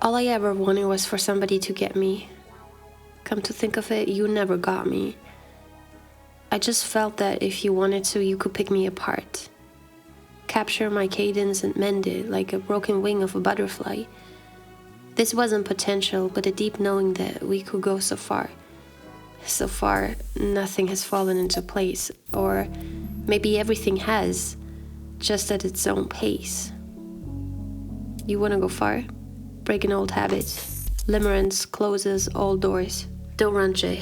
All I ever wanted was for somebody to get me. Come to think of it, you never got me. I just felt that if you wanted to, you could pick me apart. Capture my cadence and mend it like a broken wing of a butterfly. This wasn't potential, but a deep knowing that we could go so far. So far, nothing has fallen into place, or maybe everything has, just at its own pace. You wanna go far? Break an old habit. Limerence closes all doors. Don't run, Jay.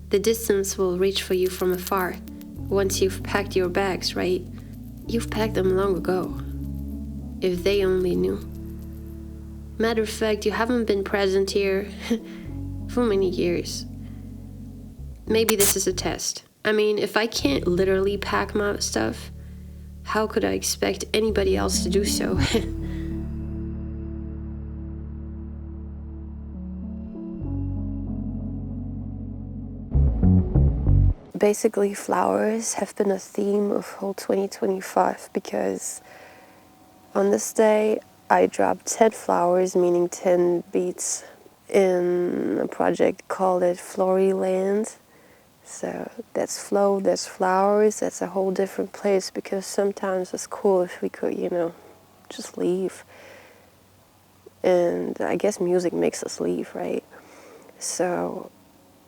The distance will reach for you from afar. Once you've packed your bags, right? You've packed them long ago. If they only knew. Matter of fact, you haven't been present here for many years. Maybe this is a test. I mean, if I can't literally pack my stuff, how could I expect anybody else to do so? Basically, flowers have been a theme of whole 2025 because on this day I dropped 10 flowers, meaning 10 beats, in a project called it Floryland. So that's flow, that's flowers, that's a whole different place, because sometimes it's cool if we could, just leave. And I guess music makes us leave, right? So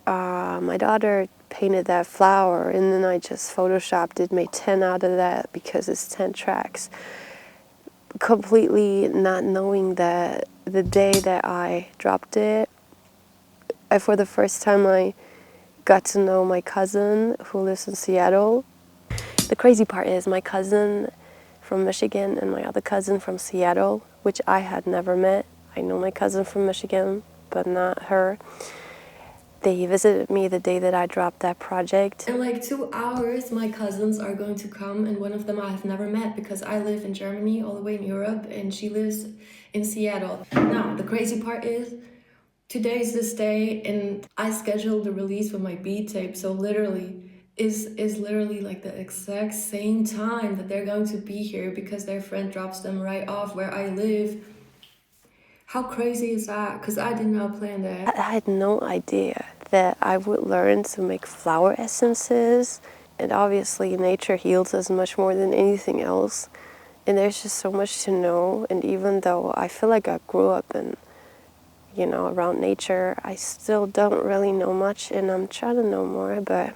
my daughter painted that flower, and then I just photoshopped it, made 10 out of that because it's 10 tracks. Completely not knowing that the day that I dropped it, for the first time I got to know my cousin who lives in Seattle. The crazy part is my cousin from Michigan and my other cousin from Seattle, which I had never met. I know my cousin from Michigan, but not her. They visited me the day that I dropped that project. In like 2 hours, my cousins are going to come, and one of them I have never met because I live in Germany, all the way in Europe, and she lives in Seattle. Now, the crazy part is, today's this day, and I scheduled the release with my beat tape, so literally, is literally like the exact same time that they're going to be here because their friend drops them right off where I live. How crazy is that? Because I did not plan that. I had no idea that I would learn to make flower essences. And obviously nature heals us much more than anything else. And there's just so much to know. And even though I feel like I grew up in, around nature, I still don't really know much, and I'm trying to know more, but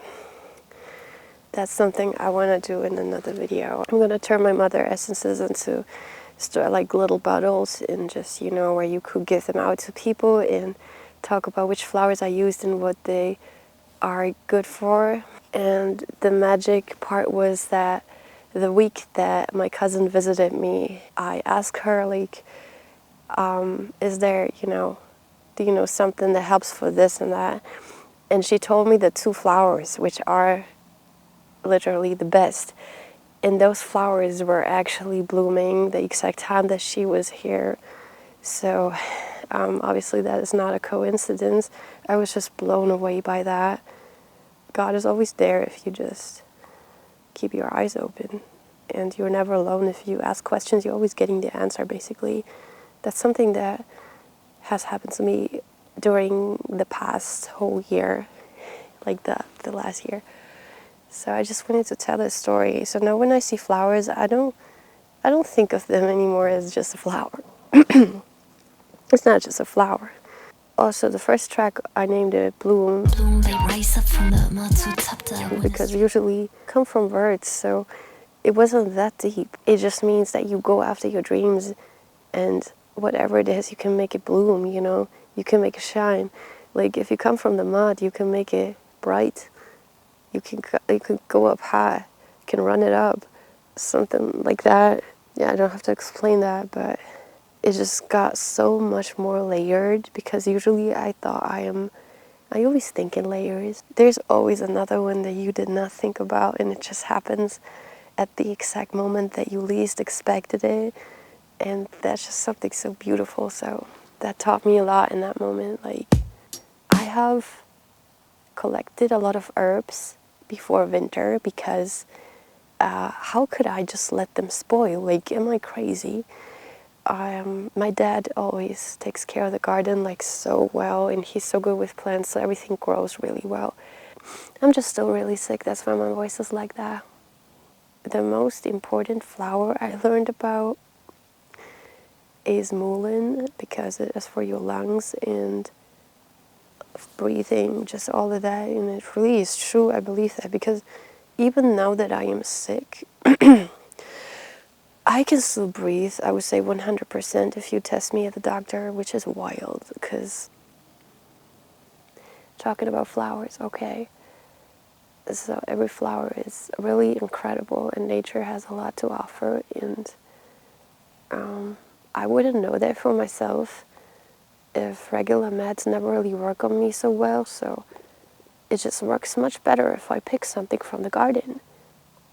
that's something I want to do in another video. I'm going to turn my mother essences into like little bottles, and just where you could give them out to people and talk about which flowers I used and what they are good for. And the magic part was that the week that my cousin visited me, I asked her, like, is there, do you know something that helps for this and that? And she told me the 2 flowers, which are literally the best. And those flowers were actually blooming the exact time that she was here. So obviously that is not a coincidence. I was just blown away by that. God is always there if you just keep your eyes open. And you're never alone. If you ask questions, you're always getting the answer, basically. That's something that has happened to me during the past whole year, like the last year. So I just wanted to tell this story. So now when I see flowers, I don't think of them anymore as just a flower. It's not just a flower. Also, the first track, I named it Bloom. Bloom, they rise up from the mud to top the because usually come from words, so it wasn't that deep. It just means that you go after your dreams, and whatever it is, you can make it bloom, You can make it shine. Like, if you come from the mud, you can make it bright. You can go up high, you can run it up, something like that. Yeah, I don't have to explain that, but it just got so much more layered, because usually I always think in layers. There's always another one that you did not think about, and it just happens at the exact moment that you least expected it. And that's just something so beautiful. So that taught me a lot in that moment. Like, I have collected a lot of herbs before winter because how could I just let them spoil? Like, am I crazy? my dad always takes care of the garden like so well, and he's so good with plants, so everything grows really well. I'm just still really sick, that's why my voice is like that. The most important flower I learned about is mullein, because it is for your lungs and breathing, just all of that, and it really is true. I believe that, because even now that I am sick, I can still breathe, I would say 100% if you test me at the doctor, which is wild, because talking about flowers, okay, so every flower is really incredible, and nature has a lot to offer, and I wouldn't know that for myself if regular meds never really work on me so well, so it just works much better if I pick something from the garden,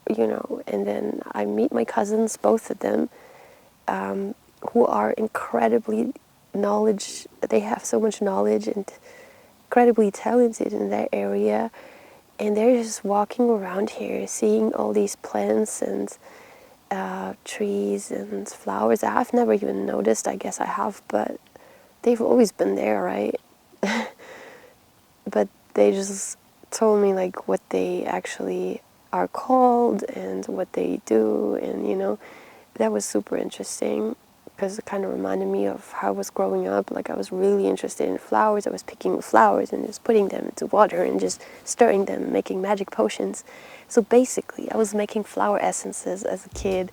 you know. And then I meet my cousins, both of them, who are incredibly they have so much knowledge and incredibly talented in that area, and they're just walking around here seeing all these plants and trees and flowers I've never even noticed. I guess I have, but they've always been there, right? But they just told me like what they actually are called and what they do, and you know, that was super interesting, because it kind of reminded me of how I was growing up. Like, I was really interested in flowers. I was picking flowers and just putting them into water and just stirring them, making magic potions. So basically I was making flower essences as a kid.